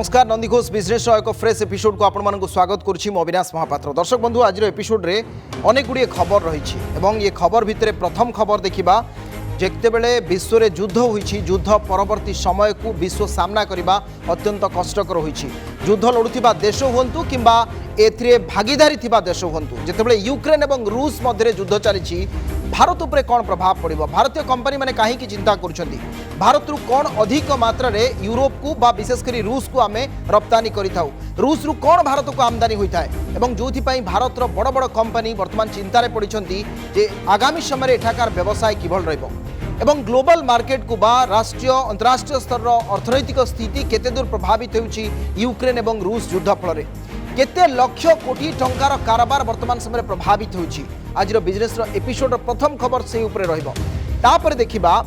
नमस्कार नंदी घोष बिजनेस एक fresh episode को आपण मानक स्वागत करुच्ची अविनाश महापात्र। दर्शक बंधु आज एपिसोड रे अनेक गुड़िए खबर रही ये खबर भितर प्रथम खबर देखा जितेबले विश्व में युद्ध होती युद्ध परवर्ती समय को विश्व सामना करने अत्यंत कष्टकर होती युद्ध लड़ुवा देश हूँ कि ए भागीदारी थिबा देश हूँ जितेबले यूक्रेन और रूस मध्य युद्ध चली भारत उपरे कौन प्रभाव पड़ो भारतीय कंपनी मैंने कहीं चिंता कर भारत रु कौन अधिक मात्रा रे यूरोप को बा विशेषकर रूस को आम रप्तानी करिथाउ रूस रु कौन भारत को आमदानी होता है एवं जो भारत बड़ बड़ कंपनी वर्तमान चिंतार पड़ती जे आगामी समय एठाकार व्यवसाय किभल रहिबो एवं ग्लोबल मार्केट को बा राष्ट्रीय अंतर्राष्ट्रीय स्तर अर्थनैतिक स्थिति केते दूर प्रभावित होउची यूक्रेन एवं रूस युद्ध फल केते लक्ष कोटी टंकार कारोबार वर्तमान समय प्रभावित होउची आज बिजनेस एपिसोड प्रथम खबर से उपरे रहिबो तापर देखिबा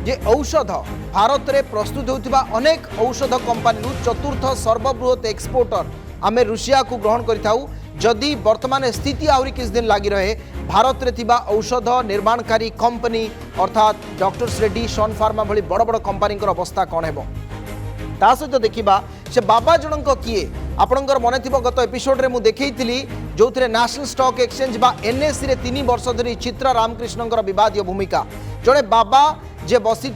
जे औषध भारत में प्रस्तुत होता अनेक औषध कंपनी चतुर्थ सर्वबृहत एक्सपोर्टर आम रुषिया को ग्रहण करिथाउ जदि वर्तमान स्थिति आहरी किस दिन लगी रहे भारत में थिबा औषध निर्माणकारी कंपनी अर्थात डॉक्टर्स रेड्डी सन फार्मा भली बड़ बड़ कंपनी अवस्था कौन है ता सहित देखा से बाबा जनक किए आपणकर मन थी गत एपिसोड रे मु देखी जो नेशनल स्टॉक एक्सचेंज बा एनएससी रे 3 वर्ष धरी चित्रा रामकृष्ण विवादीय भूमिका जड़े बाबा जे बसी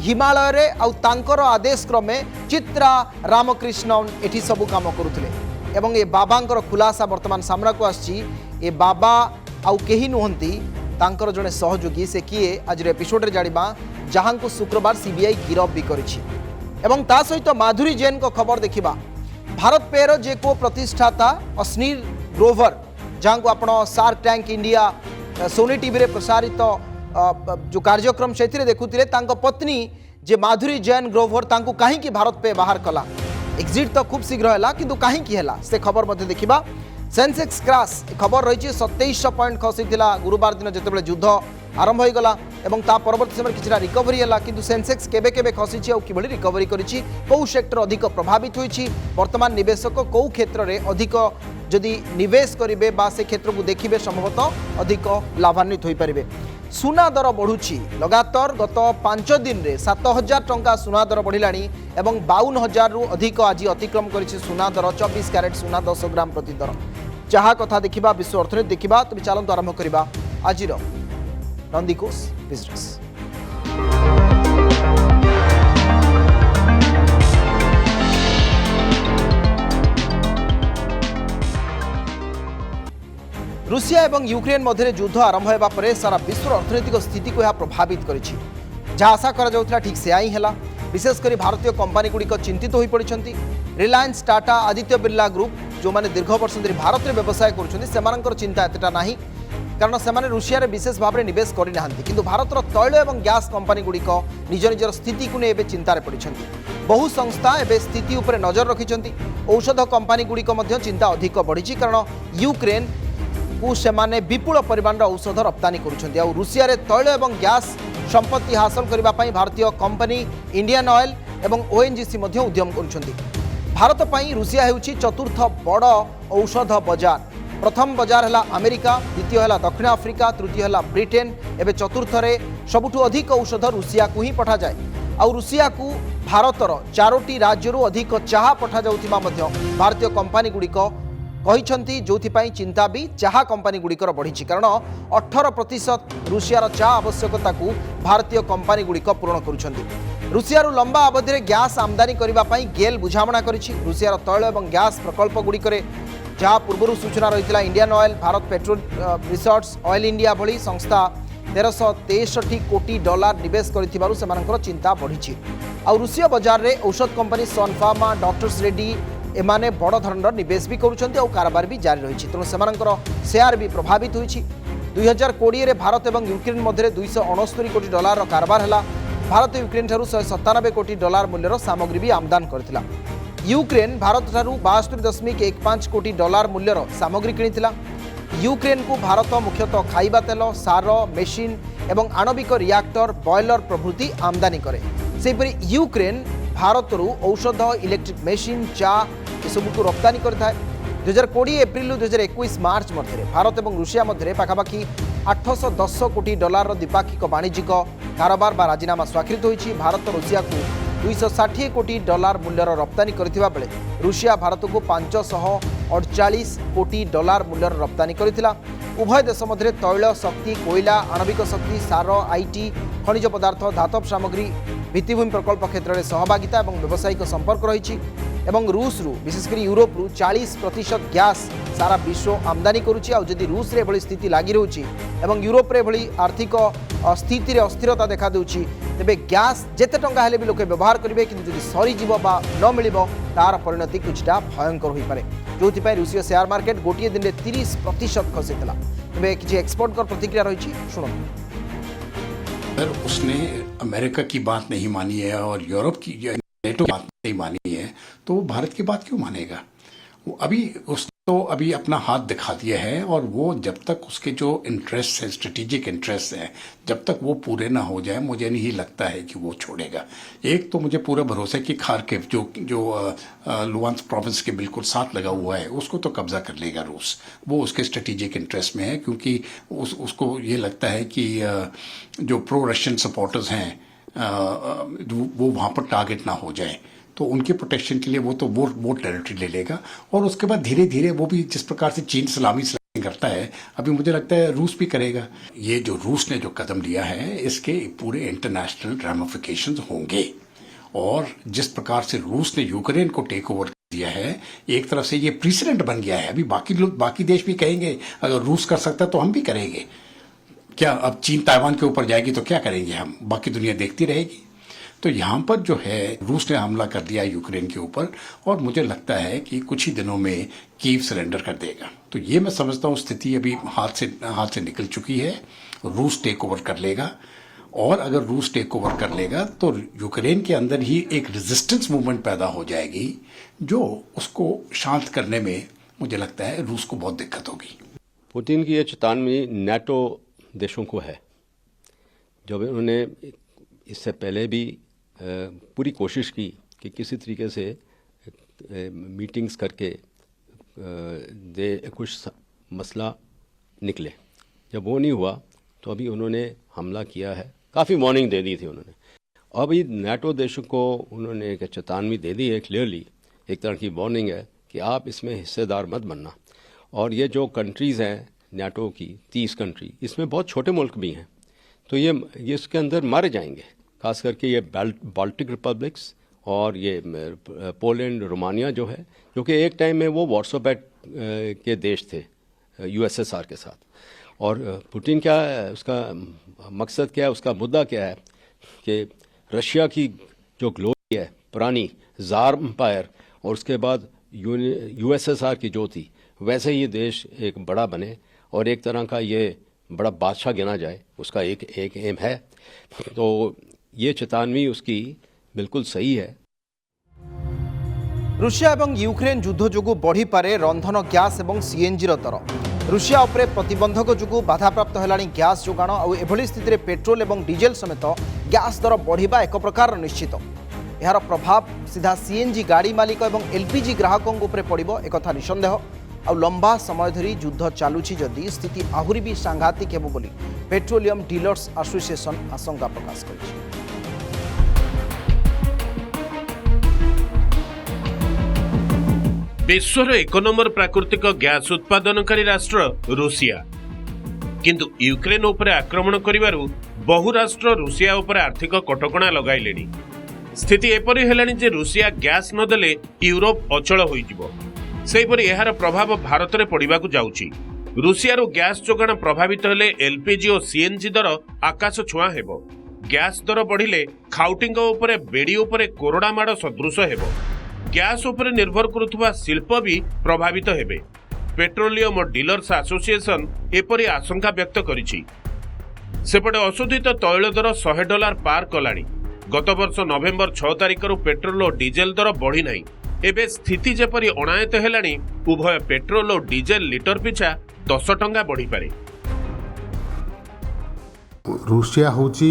हिमालय रे आउ तांकर आदेश क्रमे चित्रा रामकृष्ण एठी सबु काम करुथिले एवं ये बाबांकर खुलासा वर्तमान सामना को आछि ए बाबा आउ केही नुहंती तांकर जड़े सहयोगी से किए आज एपिसोड रे जानिबा जहां को शुक्रवार सीबीआई गिरफ भी करिछि एवं ता सहित माधुरी जैन को खबर देखिबा भारत पेर जे को प्रतिष्ठाता अश्नीर ग्रोवर जहां को आपण shark tank India Sony TV रे प्रसारित जो कार्यक्रम से देखुते पत्नी जे माधुरी जैन ग्रोवर तांको कहीं भारत पे बाहर कला एग्जिट तो खूब शीघ्र है कि कहीं से खबर मध्य देखा सेंसेक्स क्रैश खबर रही 2700 पॉइंट खसीला गुरुवार दिन जितेबाला युद्ध आरंभ हो गला एवं ता परवर्ती समय किसी रिकवरी है कि सेंसेक्स केबे केबे खसी और किभली रिकवरी करिछि कौ सेक्टर अधिक प्रभावित होइछि वर्तमान निवेशक कौ क्षेत्र में अधिक जदि निवेश करेंगे बा से क्षेत्र को देखिए संभवतः अधिक लाभान्वित हो पारे सुना दर बढ़ुची लगातार गत 5 दिन रे 7000 टंका सुना दर बढ़िला एवं 52,000 रु अधिक आज अतिक्रम करिछि सुना दर 24 कैरेट सुना 10 ग्राम प्रति दर जहाँ कथा देखा विश्व अर्थनीति देखा तेज चलते आरंभ करवा आज नंदीकोश बिजनेस। रूसिया और यूक्रेन मध्य युद्ध आरंभ होगा पर सारा विश्व अर्थनैतिक स्थिति को यह प्रभावित करिछि जहाँ आशा करा ठीक से आई है विशेषकर भारतीय कंपनी गुड़िक चिंतित हो पड़ती रिलायंस टाटा आदित्य बिरला ग्रुप जो मैंने दीर्घ वर्ष धरी भारत में व्यवसाय कर चिंता एतटा ना कारण से रूसिया विशेष भाव में निवेश करना कि भारत तैल और गैस कंपनी गुड़िक निज निजर स्थिति को नहीं चिंतार पड़ती बहु संस्था एवं स्थिति उपर नजर रखिंट औषध कंपनी गुड़िक चिंता अधिक बढ़ी कारण यूक्रेन को सेमाने विपुल परिमाण औषध रप्तानी करुछंती और रूसिया रे तैल और गैस संपत्ति हासिल करने भारतीय कंपनी इंडियन ऑयल और ओएनजीसी उद्यम करुछंती भारत पई रूसिया हेउची चतुर्थ बड़ औषध बजार प्रथम बजार है अमेरिका द्वितीय है दक्षिण आफ्रिका तृतीय है ब्रिटेन एवं चतुर्थ सबुठु अधिक औषध रूसिया को ही पठा जाए और रूसिया को भारतर 4टी राज्य अधिक चाह पठा जाउथिबा मध्य भारतीय कंपनी गुड़िक कहिछंती जोथिपाई चिंता भी चाह कंपनी गुड़िकर बढ़ी कारण 18% रूसियार चाह आवश्यकता को भारतीय कंपनी गुड़िक पूरण करुछंती रूसियारू लंबा अवधि में गैस आमदानी करने गेल बुझामणा करिछि रूसियार तैल और गैस प्रकल्प गुड़िक जहाँ पूर्व सूचना रही Indian oil Bharat petrol resorts oil India भली संस्था 1363 कोटी डॉलर निवेश कर चिंता बढ़ी आ रूसिया बजार में औषध कंपनी सन फार्मा डॉक्टर्स रेड्डी एमाने बड़ धरणर निवेश भी करुछंती और कारोबार भी जारी रही तेणु से शेयर भी प्रभावित होइछि 2020 भारत और यूक्रेन मध्य 269 कोटी डॉलर कारोबार है भारत यूक्रेन ठारू 197 कोटी डॉलर मूल्यर सामग्री भी आमदान करथिला यूक्रेन भारत ठारू 72.15 कोटी डॉलर मूल्यर सामग्री किनिथिला यूक्रेन को भारत मुख्यतः खाइबा तेल सार मेसिन एवं आणविक रिएक्टर बॉयलर प्रभृति आमदानी करे सेहिपरि यूक्रेन भारत औषध इलेक्ट्रिक मेसिन चा सब को रप्तानी करता है 2020 एप्रिल 2021 मार्च मध्य भारत और रूसिया मध्य पाखापाखि 810 कोटी डॉलर द्विपाक्षिक वाणिज्यिक कारोबार बा राजीनामा स्वाक्षरित होइछि। भारत रूसिया को $260 कोटी मूल्यर रप्तानी करथिबा बेले रूसिया भारत को $548 कोटी मूल्यर रप्तानी करथिला। उभय देश मध्य तैल शक्ति, कोयला, आणविक शक्ति, सार, आईटी, खनिज पदार्थ, धातव सामग्री, भित्तिभूमि प्रकल्प क्षेत्र में सहभागिता और व्यावसायिक संपर्क रही। रूस रु विशेषकर यूरोप रु 40% गैस सारा विश्व आमदानी करुच्ची। आदि रूस रे एभली स्थिति लगी रोची एवं यूरोप रे एभली आर्थिक स्थिति रे अस्थिरता देखा देउची, तेबे गैस जेते टंका हेले भी लोके व्यवहार करेंगे, किंतु जदि सरीजीव बा न मिलिबो तार परिणति कुछटा भयंकर होई पारे। जोथिपाई रूसीय शेयर मार्केट गोटे दिन में 30% खसीला। तेबे किछि एक्सपर्ट कर प्रतिक्रिया रही, शुणु। उसने अमेरिका की बात नहीं मानी है और यूरोप की नेटो बात नहीं मानी है, तो वो भारत की बात क्यों मानेगा? अभी अपना हाथ दिखा दिया है और वो जब तक उसके जो इंटरेस्ट है, स्ट्रेटेजिक इंटरेस्ट है, जब तक वो पूरे ना हो जाए, मुझे नहीं लगता है कि वो छोड़ेगा। एक तो मुझे पूरा भरोसा है कि खार्किव जो लुहांस्क प्रोविंस के बिल्कुल साथ लगा हुआ है, उसको तो कब्जा कर लेगा रूस। वो उसके स्ट्रेटेजिक इंटरेस्ट में है, क्योंकि उसको ये लगता है कि जो प्रो रशियन सपोर्टर्स हैं वो वहाँ पर टारगेट ना हो जाए, तो उनके प्रोटेक्शन के लिए वो टेरिटरी ले लेगा। और उसके बाद धीरे धीरे वो भी जिस प्रकार से चीन सलामी करता है, अभी मुझे लगता है रूस भी करेगा। ये जो रूस ने जो कदम लिया है, इसके पूरे इंटरनेशनल रैमिफिकेशंस होंगे। और जिस प्रकार से रूस ने यूक्रेन को टेक ओवर दिया है, एक तरफ से ये प्रेसिडेंट बन गया है। अभी बाकी देश भी कहेंगे अगर रूस कर सकता तो हम भी करेंगे। क्या अब चीन ताइवान के ऊपर जाएगी तो क्या करेंगे हम? बाकी दुनिया देखती रहेगी। तो यहाँ पर जो है रूस ने हमला कर दिया यूक्रेन के ऊपर, और मुझे लगता है कि कुछ ही दिनों में कीव सरेंडर कर देगा। तो ये मैं समझता हूँ स्थिति अभी हाथ से निकल चुकी है। रूस टेक ओवर कर लेगा, और अगर रूस टेक ओवर कर लेगा तो यूक्रेन के अंदर ही एक रेजिस्टेंस मूवमेंट पैदा हो जाएगी, जो उसको शांत करने में मुझे लगता है रूस को बहुत दिक्कत होगी। पुतिन की ये चेतावनी नाटो देशों को है। जब उन्होंने इससे पहले भी पूरी कोशिश की कि किसी तरीके से मीटिंग्स करके कुछ मसला निकले, जब वो नहीं हुआ तो अभी उन्होंने हमला किया है। काफ़ी वार्निंग दे दी थी उन्होंने। अभी नाटो देशों को उन्होंने एक चेतावनी दे दी है, क्लियरली एक तरह की वार्निंग है कि आप इसमें हिस्सेदार मत बनना। और ये जो कंट्रीज़ हैं नाटो की 30 कंट्री, इसमें बहुत छोटे मुल्क भी हैं, तो ये इसके अंदर मारे जाएंगे। खास करके ये बाल्टिक रिपब्लिक्स और ये पोलैंड, रोमानिया जो है, जो कि एक टाइम में वो वार्सो पैक्ट के देश थे यूएसएसआर के साथ। और पुतिन क्या है, उसका मकसद क्या है, उसका मुद्दा क्या है कि रशिया की जो ग्लोरी है, पुरानी ज़ार एम्पायर, और उसके बाद यूएसएसआर की जो थी, वैसे ही देश एक बड़ा बने और एक तरह का ये बड़ा बादशाह गिना जाए, उसका एक एम है। तो ये चेतावनी उसकी बिल्कुल सही है। रूसिया और यूक्रेन युद्ध जोगु बढ़ी पारे रंधन गैस और सीएनजी दर। रूसिया उपरे प्रतिबंधक जोगु बाधाप्राप्त है गैस जोगाण और एभली स्थिति में पेट्रोल और डीजेल समेत गैस दर बढ़िबा एक प्रकार निश्चित। यार प्रभाव सीधा सीएनजी गाड़ी मालिक और एलपीजी ग्राहकों उपरे पड़िबो एकथा निसंदेह। आ लंबा समय धरी युद्ध चलुछि जदि स्थिति आहुरी भी सांघातिक हेबो बोली पेट्रोलियम डीलर्स एसोसिएशन आशंका प्रकाश करिछि। विश्वर 1 नंबर प्राकृतिक गैस उत्पादनकारी राष्ट्र रूसिया, किंतु यूक्रेन उपरे आक्रमण करिवारु बहु राष्ट्र रूसिया उपरे आर्थिक कटकणा लगाइलेनी। स्थिति एपरि हेलानी जे रूसिया गैस नदेले यूरोप अचल होइजिबो। सेहिपरि एहार प्रभाव भारत में पड़ाकू जाउछि। रूसियारू गैस जोगाण प्रभावित हेले एलपीजी और सीएनजी दर आकाश छुआ हेबो। गैस दर बढ़िले खाउटिंग उपरे बेड़ी उपरे कोरोना माड़ सदृश हेबो। गैस उपरे निर्भर करुवा शिल्प भी प्रभावित हेबे। पेट्रोलियम और डीलर्स एसोसिएशन एपरि आशंका व्यक्त करिछि। सेपटे अशोधित तैल दर $100 पार कलानी। गत वर्ष नवेम्बर 6 तारिखर पेट्रोल और डीजेल दर बढ़ी नहीं। एबे स्थिति जेपरि अणायत हेलानी, उभय पेट्रोल और डीजेल लिटर पिछा 10 टंका बढ़ी पारे। रूसिया होची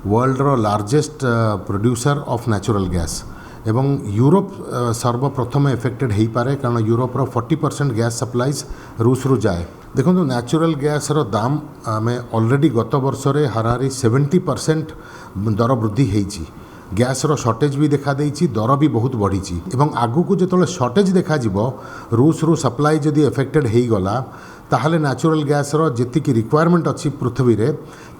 वर्ल्ड रो largest producer of natural gas एवं यूरोप सर्वप्रथम एफेक्टेड हो पारे, कारण यूरोप रो 40% गैस सप्लाईज रूस रु जाए। देखो नेचुरल गैस रो दाम आम ऑलरेडी गत वर्ष रे हाराहारी 70% दर वृद्धि होईची। ଗ୍ୟାସ୍ର ସର୍ଟେଜ୍ ବି ଦେଖାଦେଇଛି, ଦର ବି ବହୁତ ବଢ଼ିଛି ଏବଂ ଆଗକୁ ଯେତେବେଳେ ସର୍ଟେଜ୍ ଦେଖାଯିବ, ରୁଷରୁ ସପ୍ଲାଇ ଯଦି ଏଫେକ୍ଟେଡ୍ ହେଇଗଲା ତାହେଲେ ନ୍ୟାଚୁରାଲ୍ ଗ୍ୟାସ୍ର ଯେତିକି ରିକ୍ୱାରମେଣ୍ଟ ଅଛି ପୃଥିବୀରେ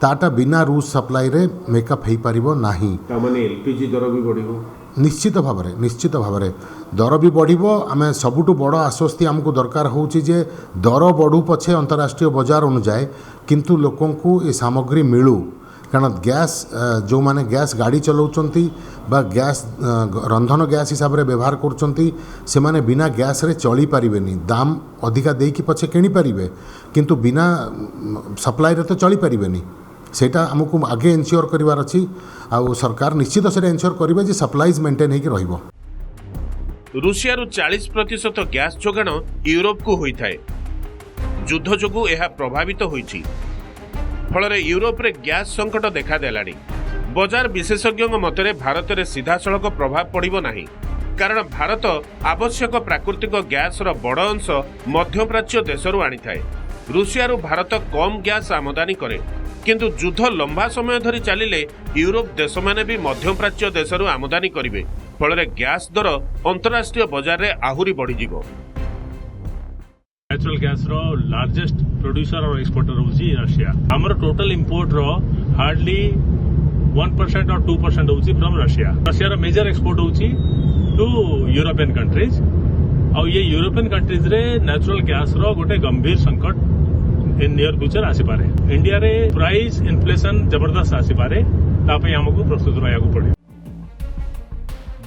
ତାଟା ବିନା ରୁଷ ସପ୍ଲାଇରେ ମେକଅପ୍ ହେଇପାରିବ ନାହିଁ। ତାମାନେ ଏଲ୍ପିଜି ଦର ବି ବଢ଼ିବ ନିଶ୍ଚିତ ଭାବରେ ଦର ବି ବଢ଼ିବ। ଆମେ ସବୁଠୁ ବଡ଼ ଆଶ୍ୱସ୍ତି ଆମକୁ ଦରକାର ହେଉଛି ଯେ ଦର ବଢ଼ୁ ପଛେ ଅନ୍ତରାଷ୍ଟ୍ରୀୟ ବଜାର ଅନୁଯାୟୀ, କିନ୍ତୁ ଲୋକଙ୍କୁ ଏ ସାମଗ୍ରୀ ମିଳୁ। କାରଣ ଗ୍ୟାସ୍ ଯେଉଁମାନେ ଗ୍ୟାସ୍ ଗାଡ଼ି ଚଲାଉଛନ୍ତି ବା ଗ୍ୟାସ୍ ରନ୍ଧନ ଗ୍ୟାସ୍ ହିସାବରେ ବ୍ୟବହାର କରୁଛନ୍ତି, ସେମାନେ ବିନା ଗ୍ୟାସ୍ରେ ଚଳିପାରିବେନି। ଦାମ ଅଧିକା ଦେଇକି ପଛେ କିଣିପାରିବେ, କିନ୍ତୁ ବିନା ସପ୍ଲାଇରେ ତ ଚଳିପାରିବେନି। ସେଇଟା ଆମକୁ ଆଗେ ଏନ୍ସିଓର କରିବାର ଅଛି, ଆଉ ସରକାର ନିଶ୍ଚିତ ସେଇଟା ଏନ୍ସିଓର କରିବେ ଯେ ସପ୍ଲାଇଜ୍ ମେଣ୍ଟେନ୍ ହେଇକି ରହିବ। ରୁଷିଆରୁ 40% ଗ୍ୟାସ୍ ଯୋଗାଣ ୟୁରୋପକୁ ହୋଇଥାଏ। ଯୁଦ୍ଧ ଯୋଗୁଁ ଏହା ପ୍ରଭାବିତ ହୋଇଛି। ଫଳରେ ୟୁରୋପରେ ଗ୍ୟାସ୍ ସଂକଟ ଦେଖାଦେଲାଣି। ବଜାର ବିଶେଷଜ୍ଞଙ୍କ ମତରେ ଭାରତରେ ସିଧାସଳଖ ପ୍ରଭାବ ପଡ଼ିବ ନାହିଁ, କାରଣ ଭାରତ ଆବଶ୍ୟକ ପ୍ରାକୃତିକ ଗ୍ୟାସ୍ର ବଡ଼ ଅଂଶ ମଧ୍ୟପ୍ରାଚ୍ୟ ଦେଶରୁ ଆଣିଥାଏ। ରୁଷିଆରୁ ଭାରତ କମ୍ ଗ୍ୟାସ୍ ଆମଦାନୀ କରେ, କିନ୍ତୁ ଯୁଦ୍ଧ ଲମ୍ବା ସମୟ ଧରି ଚାଲିଲେ ୟୁରୋପ ଦେଶମାନେ ବି ମଧ୍ୟପ୍ରାଚ୍ୟ ଦେଶରୁ ଆମଦାନୀ କରିବେ। ଫଳରେ ଗ୍ୟାସ୍ ଦର ଅନ୍ତରାଷ୍ଟ୍ରୀୟ ବଜାରରେ ଆହୁରି ବଢ଼ିଯିବ। नेचुरल गैस रो लार्जेस्ट प्रोड्यूसर और एक्सपोर्टर होची रशिया। हमर टोटल इंपोर्ट रो हार्डली 1% और 2% होची फ्रॉम रशिया। रशिया रो मेजर एक्सपोर्ट होची टू यूरोपियन कंट्रीज। और ये यूरोपियन कंट्रीज रे नेचुरल गैस रो गोटे गंभीर संकट इन नियर फ्यूचर आसी पारे। इंडिया रे प्राइस इन्फ्लेशन जबरदस्त आसी पारे, तापई हमको प्रस्तुत रहयाको पड़े।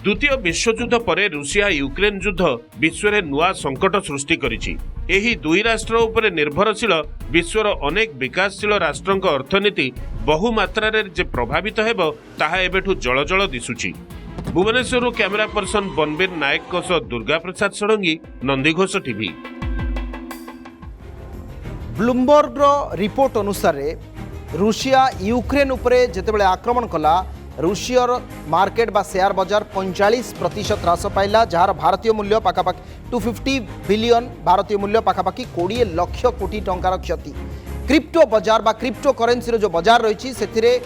द्वितीय विश्वयुद्ध परे रुषिया यूक्रेन युद्ध विश्व नुआ संकट सृष्टि करिछि। एही दुई राष्ट्र उपरे निर्भरशील विश्वर अनेक विकासशील राष्ट्रंक अर्थनीति बहु मात्रा जे प्रभावित हेबो ताहा एबेठु जळजळ दिसुछि। भुवनेश्वर कैमरा पर्सन बनबीर नायक सह Durga Prasad Sadangi, Nandighosh TV. Bloomberg report अनुसार रुषिया यूक्रेन उपरे जेतेबेले आक्रमण कला, रुषियर मार्केट बा शेयर बाजार 45% ह्रास पाइला, जार भारतीय मूल्य पाखापाखि 250 बिलियन, भारतीय मूल्य पाखापाखि 20 लाख कोटी टंकार क्षति। क्रिप्टो बाजार बा क्रिप्टो करेन्सी जो बाजार रही से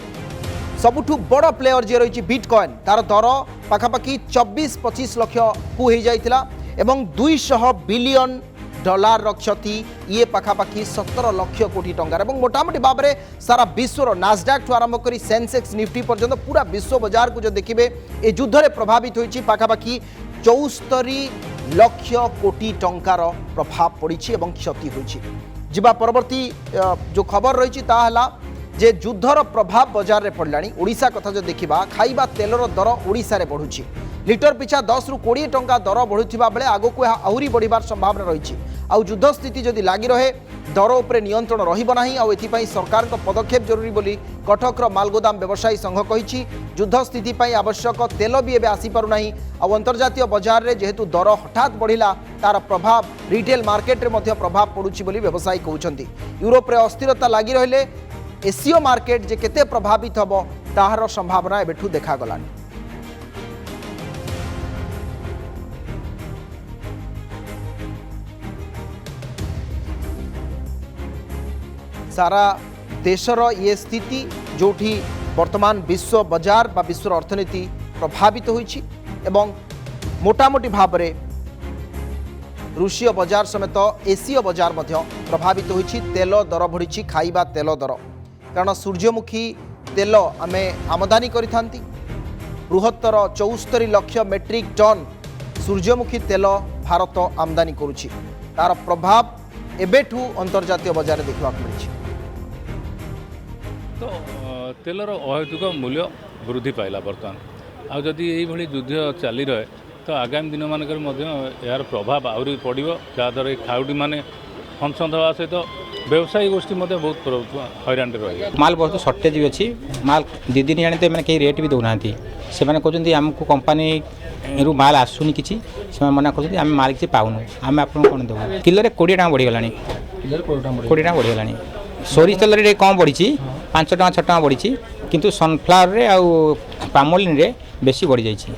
सबुठु बड़ प्लेयर जी रही बिटकॉइन, तार दर पाखापाखि 24-25 लाख को हो जाइतिला एवं 200 बिलियन डॉलर क्षति, ये पाखापाखि 17 लाख कोटी टंकार। एवं मोटामोटी भाव में सारा विश्वर नासडैक ठू आरंभ कर सेंसेक्स निफ्टी पर्यंत पूरा विश्व बाजार को जो देखिए ए युद्ध में प्रभावित होती पाखापाखि 74 लाख कोटी टंकार प्रभाव पड़ी एवं क्षति होती। जीवा परवर्ती जो खबर रही जे युद्धर प्रभाव बाजार में पड़ला। ओडिशा कथा जो देखा, खाइबा तेलर दर ओडिशा रे बढ़ुची। लिटर पिछा 10 ରୁ 20 टंका दर बढ़ुवा बेले आगक आहरी बढ़िबार संभावना रही। आउ युद्ध स्थिति जदि लागि रहे दर उपरे नियंत्रण रहिबो नाही। आउ एथिपाई सरकार को पदक्षेप जरूरी बोली कटकर मालगोदाम व्यवसायी संघ कहिछि। युद्ध स्थिति पाई आवश्यक तेल भी एबे आसी पारु नाही। आउ अंतर्जातीय बाजार रे जेहेतु दर हठात बढ़िला, तार प्रभाव रिटेल मार्केट रे मध्य प्रभाव पड़ुछि बोली व्यवसायी कहउछन्ति। यूरोप रे अस्थिरता लागि रहिले एशिया मार्केट जे केते प्रभावित हबो ताहार संभावना एबेठु देखा गलानी। सारा देशर ये स्थिति जोठी वर्तमान विश्व बाजार बा विश्व अर्थनीति प्रभावित होइछि एवं मोटामोटी भाव में रूसीय बाजार समेत एशिया बाजार मध्य प्रभावित होइछि। तेल दर बढ़ी, खाइबा तेल दर, कारण सूर्यमुखी तेल आमे आमदानी करिथांती। बृहत्तर 74 लाख मेट्रिक टन सूर्यमुखी तेल भारत आमदानी करुछि। तार प्रभाव एबेठू अंतर्जातीय बाजार देखा मिली। तो तेलर अहेतुक मूल्य वृद्धि पाइला बर्तमान। आ जदि यही युद्ध चली रहे तो आगामी दिन मानक यार प्रभाव आहरी पड़ो, जहाँद्वारा खाउटी मैंने फंक्शन देवा सहित व्यवसायी गोष्ठी बहुत हैरान रही। माल बहुत सर्टेज भी अच्छी। माल दी दिन जाने तो कहीं रेट भी दौना से कहते आमको कंपानी रु माल आसुनी किसी मना कर माल किसी पाऊनु, आम आप कौन देव। किलो 20 टका बढ़ीगला, 20 टका बढ़ीगला। सोरिष तेल रे कम बढ़ी, 5 टका 6 टका बढ़ी, किंतु सनफ्लावर रे आउ पामोलिन रे बेसी बढ़ी जाइछि।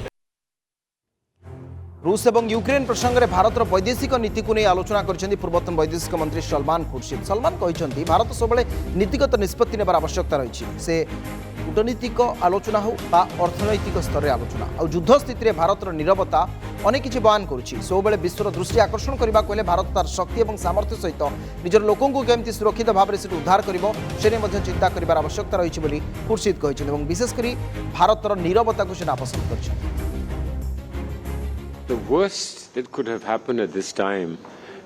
रूस एवं यूक्रेन प्रसंग में भारतर वैदेशिक नीति को नहीं आलोचना कर पूर्वतन वैदेशिक मंत्री सलमान खुर्शीद। सलमान कहते भारत सब नीतिगत निष्पत्ति नेबार आवश्यकता रही। से कूटनीतिक आलोचना हो बा अर्थनैतिक स्तर में आलोचना आ युद्ध स्थिति भारतर नीरवता अनेक किसी बयान करुच्ची सब विश्वर दृष्टि आकर्षण करने को भारत तार शक्ति और सामर्थ्य सहित निजर लोकों को केमती सुरक्षित भाव में उद्धार कर चिंता कर आवश्यकता रही खुर्शीद कहते विशेषकर भारतर नीरवता को से नापसंद कर The worst that could have happened at this time,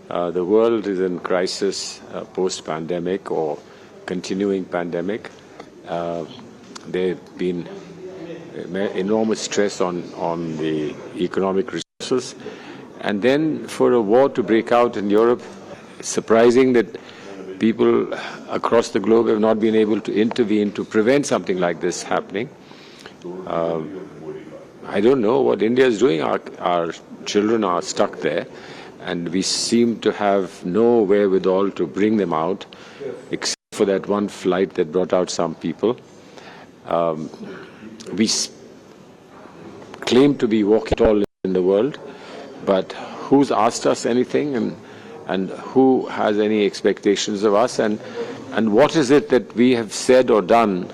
the world is in crisis post-pandemic or continuing pandemic. There have been enormous stress on the economic resources. And then for a war to break out in Europe, it's surprising that people across the globe have not been able to intervene to prevent something like this happening. I don't know what India is doing. Our children are stuck there, and we seem to have no wherewithal to bring them out, except for that one flight that brought out some people. We claim to be walking tall in the world, but who's asked us anything, and who has any expectations of us, and what is it that we have said or done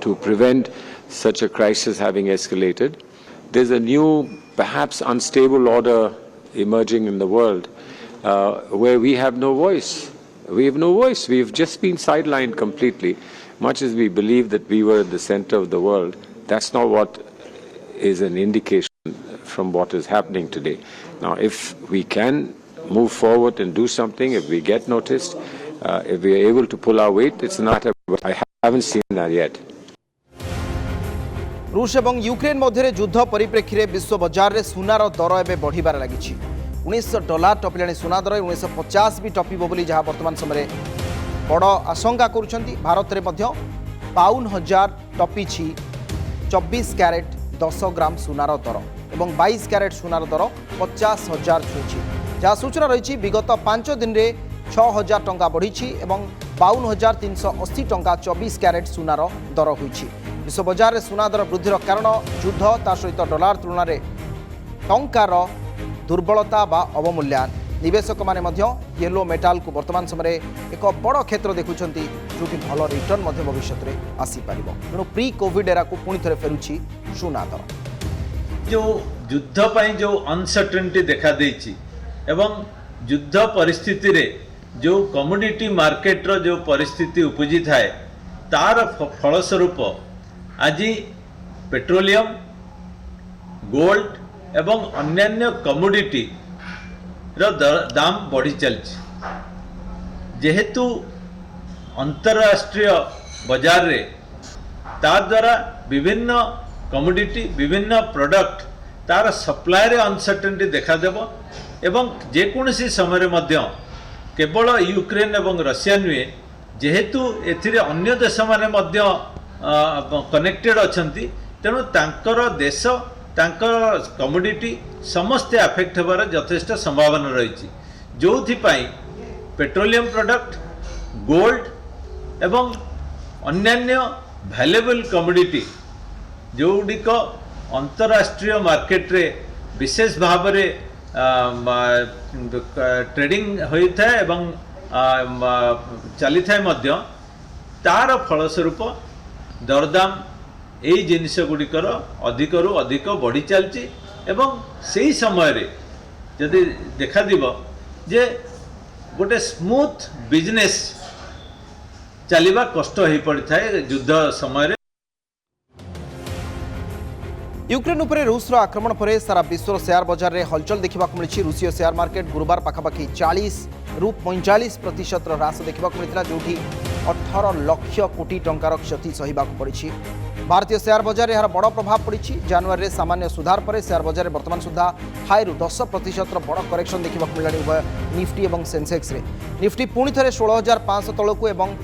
to prevent such a crisis having escalated? There's a new, perhaps unstable order emerging in the world where we have no voice. We have no voice. We've just been sidelined completely. Much as we believe that we were at the center of the world, that's not what is an indication from what is happening today. Now, if we can move forward and do something, if we get noticed, if we are able to pull our weight, it's not. I haven't seen that yet. रूस और Ukraine मध्य युद्ध परिप्रेक्षी में विश्व बजार में सुनार दर एवं बढ़िबार लगी $1900 टपिला सुना दर 1950 भी टपिब बोली जहाँ वर्तमान समय बड़ आशंका करुँच भारत में पाउन हजार टपी 24 कैरेट 10 ग्राम सुनार दर और 22 कैरेट सुनार दर 50,000 छुई जहाँ सूचना रही विगत 5 दिन में 6,000 टंका बढ़ी और 52,380 टंका 24 कैरेट सुनार दर होईछि। विश्व बजार में सुना दर वृद्धि कारण युद्ध ता सहित डॉलर तुलन में टंकार दुर्बलता बा अवमूल्यान निवेशक माने येलो मेटाल को वर्तमान समय एक बड़ क्षेत्र देखुंट जो भल रिटर्न भविष्य में आसीपर तेणु प्री कोविड एरा को पुणी थे फेरुछि सुना दर जो युद्ध पर जो अनसर्टेनिटी देखा देछि एवं युद्ध परिस्थिति रे जो कम्युनिटी मार्केट रो जो परिस्थिति उपजी थाए तार फलस्वरूप आज पेट्रोलियम गोल्ड एवं अन्यान्य कमोडिटी रो दाम बढ़ी चलछि जेहेतु अंतरराष्ट्रीय बाजार रे ता द्वारा विभिन्न कमोडिटी विभिन्न प्रोडक्ट तार सप्लाई रे अनसर्टेनिटी देखा देबो एवं जेकोसी समय मध्य केवल यूक्रेन एवं रशिया नुहे जेहेतु एथिरे अन्य देश माने मध्य कनेक्टेड अछंती तेणु तांकर देश तांकर कमोडिटी समस्ते अफेक्ट होबार यथेष्ट संभावना रही जो पेट्रोलियम प्रोडक्ट गोल्ड एवं अन्यान्य वैल्यूएबल कमोडिटी जोड़िक अंतरराष्ट्रीय मार्केट रे विशेष भाव रे ट्रेडिंग होता है एवं चली थाए मध्य तार फलस्वरूप दरदाम यही जिनिस गुड़िकर अधिकरू अधिक बढ़ी चलती एवं सही समय रे जदि देखा दिब जे गोटे स्मूथ बिजनेस चलिबा कष्ट हो पड़ी थाए युद्ध समय। यूक्रेन उपरे रूस आक्रमण पर सारा विश्वर शेयर बाजार में हलचल देखा मिली रूसीय शेयर मार्केट गुरुवार पाखापाखि 40 ରୁ 45% ह्रास देखा मिलता जो 18 लाख कोटी टंकार क्षति सहिबा पड़ी। भारतीय शेयर बाजार में यार बड़ प्रभाव पड़ी। जनवरी में सामान्य सुधार पर शेयर बाजार में वर्तमान सुधा हाई 10% बड़ करेक्शन देखा मिला उभय निफ्टी और सेंसेक्स रे। निफ्टी पुणी थे 16,500 तलू और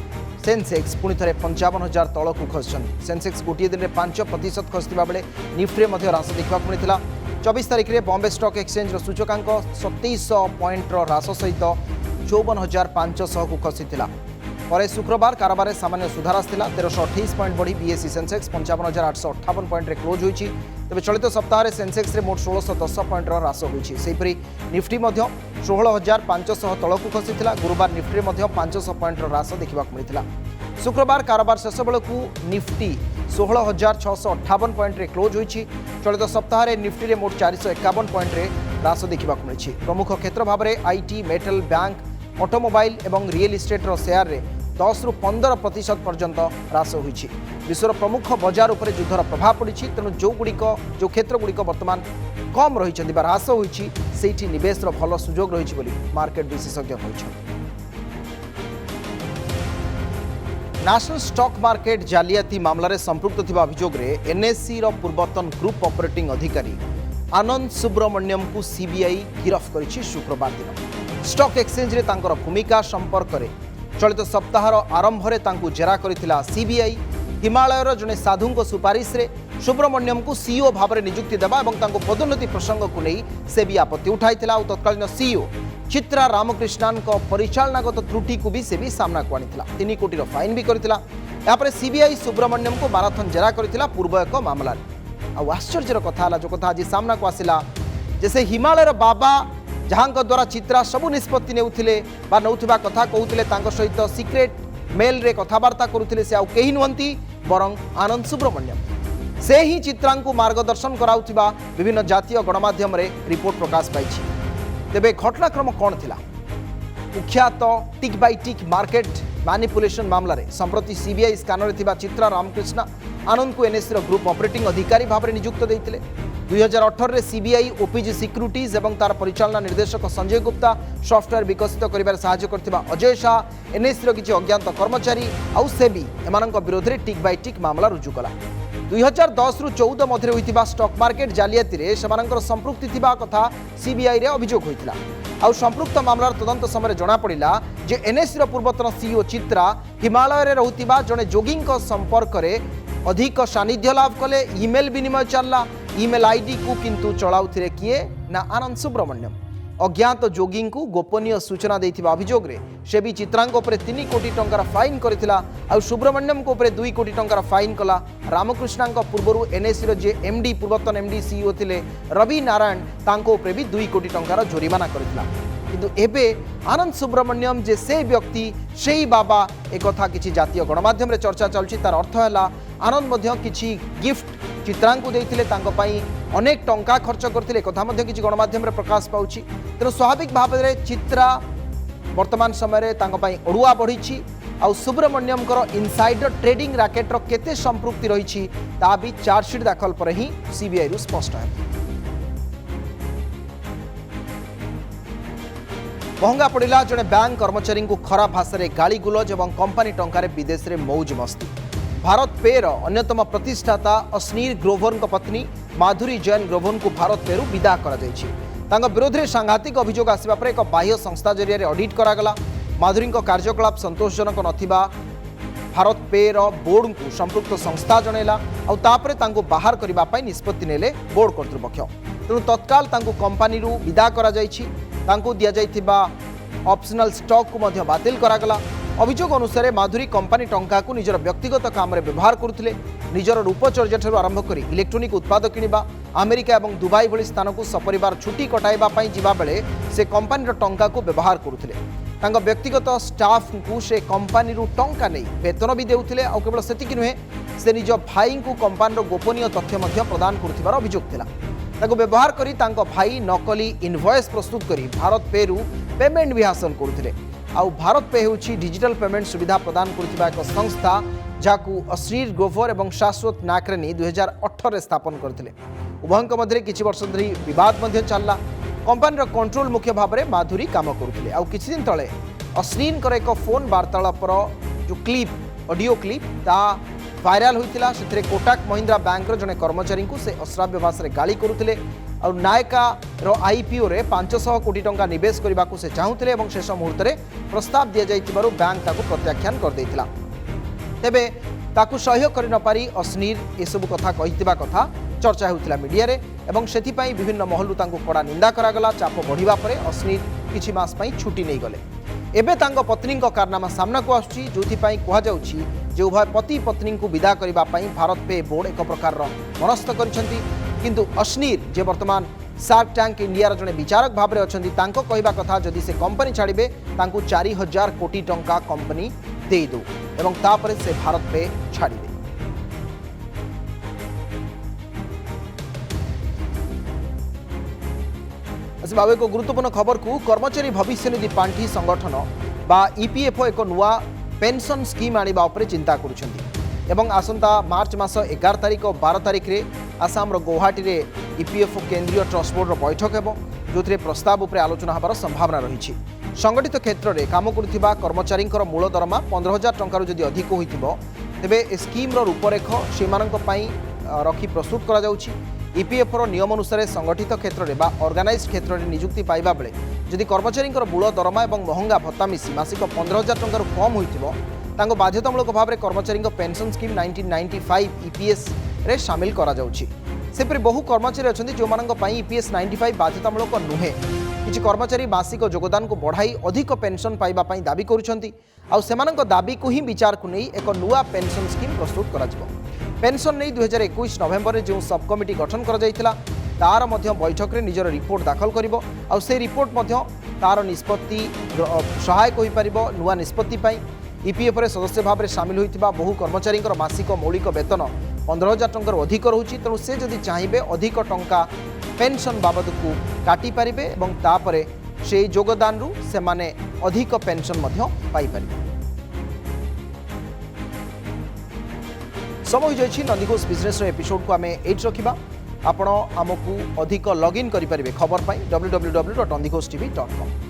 सेंसेक्स पुणी थे 55,000 तलू खसुच्च। सेंसेक्स गोटे दिन में 5% खसुवा बेले निफ्टी में ह्रास देखा मिलता। 24 तारिख में बॉम्बे स्टॉक एक्सचेंज सूचकांक 2700 पॉइंट ह्रास सहित 54,500 को खसीला। पर शुक्रवार कारोबार सामान्य सुधार आसाला 1328 पॉइंट बढ़ी बीएसई सेंसेक्स 55,858 पॉइंट क्लोज होती। तेज चलित सप्ताह सेंसेक्स रे मोट 1610 पॉइंट ह्रास होती। सेहीपरि निफ्टी 16,500 तलू खसीला। गुरुवार निफ्टी 500 पॉइंट ह्रास देखा मिलता। शुक्रवार कारोबार शेष बेलू निफ्टी 16,658 पॉइंट रे क्लोज होईछि। चलित सप्ताह रे निफ्टी रे मोट 451 पॉइंट रे ह्रास देखा मिली। प्रमुख क्षेत्र भाव में आईटी, मेटल, बैंक, ऑटोमोबाइल और रियल इस्टेट शेयर रे 10 ରୁ 15% पर्यंत ह्रास होईछि। विश्वर प्रमुख बजार उपर युद्धर प्रभाव पड़ी। तेणु जो क्षेत्र गुड़िक बर्तमान कम रही ह्रास होईछि सेठी निवेशर भल सुजोग रही बोली मार्केट विशेषज्ञ कहछथि। नेशनल स्टॉक मार्केट जालियाती मामलें संपृक्त थिबा अभियोग रे एनएससी रो पूर्वतन ग्रुप ऑपरेटिंग अधिकारी आनंद सुब्रमण्यम को सीबीआई गिरफ्त करिछि शुक्रवार दिन। स्टॉक एक्सचेंज रे तांकर भूमिका संपर्क रे चलित सप्ताहर आरंभ रे तांकु जेरा करिथिला सीबीआई। हिमालयर जने साधु को सुपारिश रे सुब्रमण्यम को सीईओ भाव में नियुक्ति देवा और तांको पदोन्नति प्रसंग को नहीं से भी आपत्ति उठाइथिला और तत्कालीन सीईओ चित्रा रामकृष्णन को परिचालनागत त्रुटि को भी से भी सामना को आनिथिला। 3 कोटी फाइन भी करथिला। यापर सीबीआई सुब्रमण्यम को माराथन जेरा करथिला पूर्व एक मामला। आ आश्चर्यर कथा जो कथा आज सामना को आसिला जैसे हिमालयर बाबा जहां द्वारा चित्रा सबु निष्पत्ति नेउथिले बा नौथिबा कथा कहउथिले तांको सहित सीक्रेट मेल रे कथावार्ता करुथिले से आउ केही नुहंती बरं आनंद सुब्रमण्यम से ही चित्रांकु मार्गदर्शन कराउथिबा विभिन्न जातीय गणमाध्यम रे रिपोर्ट प्रकाश पाइछि। तेबे घटनाक्रम कौन थिला? कुख्यात टिक बाय टिक मार्केट मैनिपुलेशन मामला रे संप्रति सीबीआई स्कानर थिबा चित्रा रामकृष्ण आनंद को एनएससी रो ग्रुप ऑपरेटिंग अधिकारी भाव में नियुक्त देइथिले। 2018 रे सीबीआई ओपीजी सिक्यूरिटीज एवं तार परिचालना निर्देशक संजय गुप्ता सॉफ्टवेयर विकसित करिबार सहायता करथिबा अजय शाह एनएससी रो किछि अज्ञात कर्मचारी आउ सेबी एमानक विरोध रे टिक बाय टिक मामला रुजु कला। 2010 ରୁ 14 मध्य होइतिबा स्टॉक मार्केट जालियाती रे सेमानकर संपृक्ति थिबा कथा सीबीआई रे अभियोग होइतिला। आउ संपृक्त मामलार तदंत समय जना पड़िला जे एनएससी रो पूर्वतन सीईओ चित्रा हिमालय रे रहुतिबा जने जोगींक संपर्क रे अधिक सानिध्य लाभ कले। ईमेल विनिमय चलला। ईमेल आईडी को किंतु चलाउथिरे किए ना आनंद सुब्रमण्यम। अज्ञात जोगी को गोपनीय सूचना देथिबा अभियोग रे से भी चित्रांक उपरे 3 कोटी टंकार फाइन करथिला। आ सुब्रमण्यम को उपरे 2 कोटी टंकार फाइन कला। रामकृष्णंक पूर्वरु एनएससी रो जे एमडी पूर्वतन एमडी सीईओ थिले रवि नारायण तांको उपरे भी 2 कोटी टंकार जोरिमाना करथिला। किंतु एबे आनंद सुब्रमण्यम जे से व्यक्ति से बाबा एक कथा किछि जातीय गणमाध्यम रे चर्चा चलछि। तार अर्थ हैला आनंद मध्य किछि गिफ्ट चित्रांकु देइथिले तांको पई अनेक टंका खर्च करथिले कथा मध्य किछि गणमाध्यम रे प्रकाश पाउछि। तेणु स्वाभाविक भाव में चित्रा वर्तमान समय तांको पई अड़ुआ बढ़ी आ सुब्रमण्यम इनसाइडर ट्रेडिंग रैकेट रो केते संपृक्ति रही ता भी चार्जशीट दाखल पर ही सीबीआई रु स्पष्ट है। महंगा पड़ा जड़े बैंक कर्मचारी को खराब भाषा में गाली गुलज और कंपानी टंकार विदेश में मौज मस्ती। भारत पे रो अन्यतम प्रतिष्ठाता अस्नीर ग्रोवर पत्नी माधुरी जैन ग्रोवर को भारत पे विदा कर विरोध में सांघातिक अभियोग आसवा पर एक बाह्य संस्था जरिया ऑडिट करागला। माधुरी कार्यकलाप संतोषजनक नथिबा भारत पे रो बोर्ड को संपृक्त संस्था जनैला और तापरे तांको बाहर करबा पई निष्पत्ति नेले बोर्ड कर्तृपक्ष। तेणु तत्काल तांको कंपनी रु विदा करा जायछि। तांको दिया जायथिबा ऑप्शनल स्टॉक को मध्य बातिल करागला। अभियोग अनुसार माधुरी कंपनी टंका को निजर व्यक्तिगत काम रे व्यवहार करुथिले। निजर रूपचर्या ठारू आरंभ करी इलेक्ट्रोनिक उत्पाद किनिबा अमेरिका और दुबई भली स्थान को सपरिवार छुट्टी कटाइबा पई जिबा बेले से कंपनी टंका को व्यवहार करुथिले। तांको व्यक्तिगत स्टाफ को से कंपनी रु टंका नहीं वेतन भी देउथिले। और केवल सेतिक नुहे से निज भाई को कंपनी गोपनीय तथ्य मध्य प्रदान करुथिबार अभियोग थिला। ताको व्यवहार करी तांको भाई नकली इनवॉइस प्रस्तुत करी भारत पे रु पेमेंट भी हासिल करुथिले। आउ भारत पे होछि डिजिटल पेमेंट सुविधा प्रदान करुथिबा एक संस्था जाकू अश्लील ग्रोवर और शाश्वत नाकरेनी 2018 स्थापन करथिले। उभयंक मध्य किछि वर्ष धरी विवाद मध्य चलला। कंपनी कंट्रोल मुख्य भाव में माधुरी काम करुथिले। आउ किछि दिन तले अश्लील एक फोन वार्तालापर जो क्लिप ऑडियो क्लिप ता वायरल होइतिला। सेथिरे कोटक महिंद्रा बैंक जने कर्मचारी को से अश्राव्य भाषा गाली करुथिले। और नायका रो आईपीओ रे 500 कोटी टंका निवेश करने को से चाहूले और शेष मुहूर्त में प्रस्ताव दि जाइतिबारु बैंक ताकू प्रत्याख्यान कर देइतिला। तेबे ताकू सहयोग कर न पारी अस्नीर एसबु कथा कहितिबा कथा चर्चा होइतिला मीडिया रे एवं सेथिपाई विभिन्न महलु तांकू कड़ा निंदा करागला। चाप बढ़िबा परे अस्नीर किछि मास पई छुट्टी नहीं गले। एबे तांको पत्नी कारनामा सामना को आछी जोथिपाई कहा जाउछि जे उभय पति पत्नी को विदा करिबा पई भारत पे बोर्ड एक प्रकार मनस्थ करिसेंती। किंतु अस्नीर जे वर्तमान शार्क टैंक इंडिया जड़े विचारक भाव में अच्छा तांको कहवा कथा जदि से कंपनी छाड़े तांको 4000 कोटी टंका कंपनी दे दो एवं तापरे से भारत पे छाड़े। ଆସିବା ଆଉ ଏକ ଗୁରୁତ୍ୱପୂର୍ଣ୍ଣ ଖବରକୁ कर्मचारी भविष्य निधि पांठी संगठन बा ईपीएफओ एक नुआ पेंशन स्कीम आनिबा उपरे चिंता करुछंती एवं आसंता मार्च मास 11 तारिख और 12 तारिख रे आसाम रो गुवाहाटी रे ईपीएफओ केंद्रीय ट्रस्ट बोर्ड रो बैठक हेबो जोथिरे प्रस्ताव उपरे आलोचना हबार संभावना रही। संगठित क्षेत्र में काम करुथिबा कर्मचारी मूल दरमा 15,000 टंका जदि अधिक होइथिबो तेबे ए स्कीम रो रूपरेख सेमानक पई रखी प्रस्तुत करा जाउछि। ईपीएफओ रो नियम अनुसार संगठित क्षेत्र में बा ऑर्गेनाइज्ड क्षेत्र में नियुक्ति पाइबा बेले जदि कर्मचारी मूल दरमा और महंगा भत्ता मिसी मासिक 15,000 टंका कम होइथिबो तांको बाध्यतामूलक भाव में कर्मचारी पेंशन स्कीम 1995 ईपीएस रे शामिल करा जाउछि। सेपरि बहु कर्मचारी अच्छा जो ईपीएस 95 बाध्यतामूलक नुहे किछि कर्मचारी मासिक योगदान को बढ़ाई अधिक पेंशन पाइबा पई दाबी करुछंती आउ सेमानक दाबी को ही विचार को नहीं एक नुआ पेंशन स्कीम प्रस्तुत करा जिवो। पेंशन नहीं 2021 नवेम्बर जो सब कमिटी गठन करा जायतिला तार मध्य बैठक रे निजर रिपोर्ट दाखल करिवो आउ से रिपोर्ट मध्य तार निष्पत्ति सहायक होई परिबो नुआ निष्पत्ति पई। ईपीएफ रे सदस्य भाव में सामिल होइतिबा बहु कर्मचारी मासिक मौलिक वेतन 15,000 टंका अधिक रोचे तेणु से जदि चाहिए अधिक टंका पेंशन बाबद को काटी पारिबे एवं तापरे से योगदान रु से माने अधिक पेंशन मध्य पाई पारिबे। समय होइछि नंदीघोष बिजनेस एपिसोड को आम एट रखा आपण आमको अधिक लॉगिन करि परिबे खबर पाई www.nandikhosh.tv.com।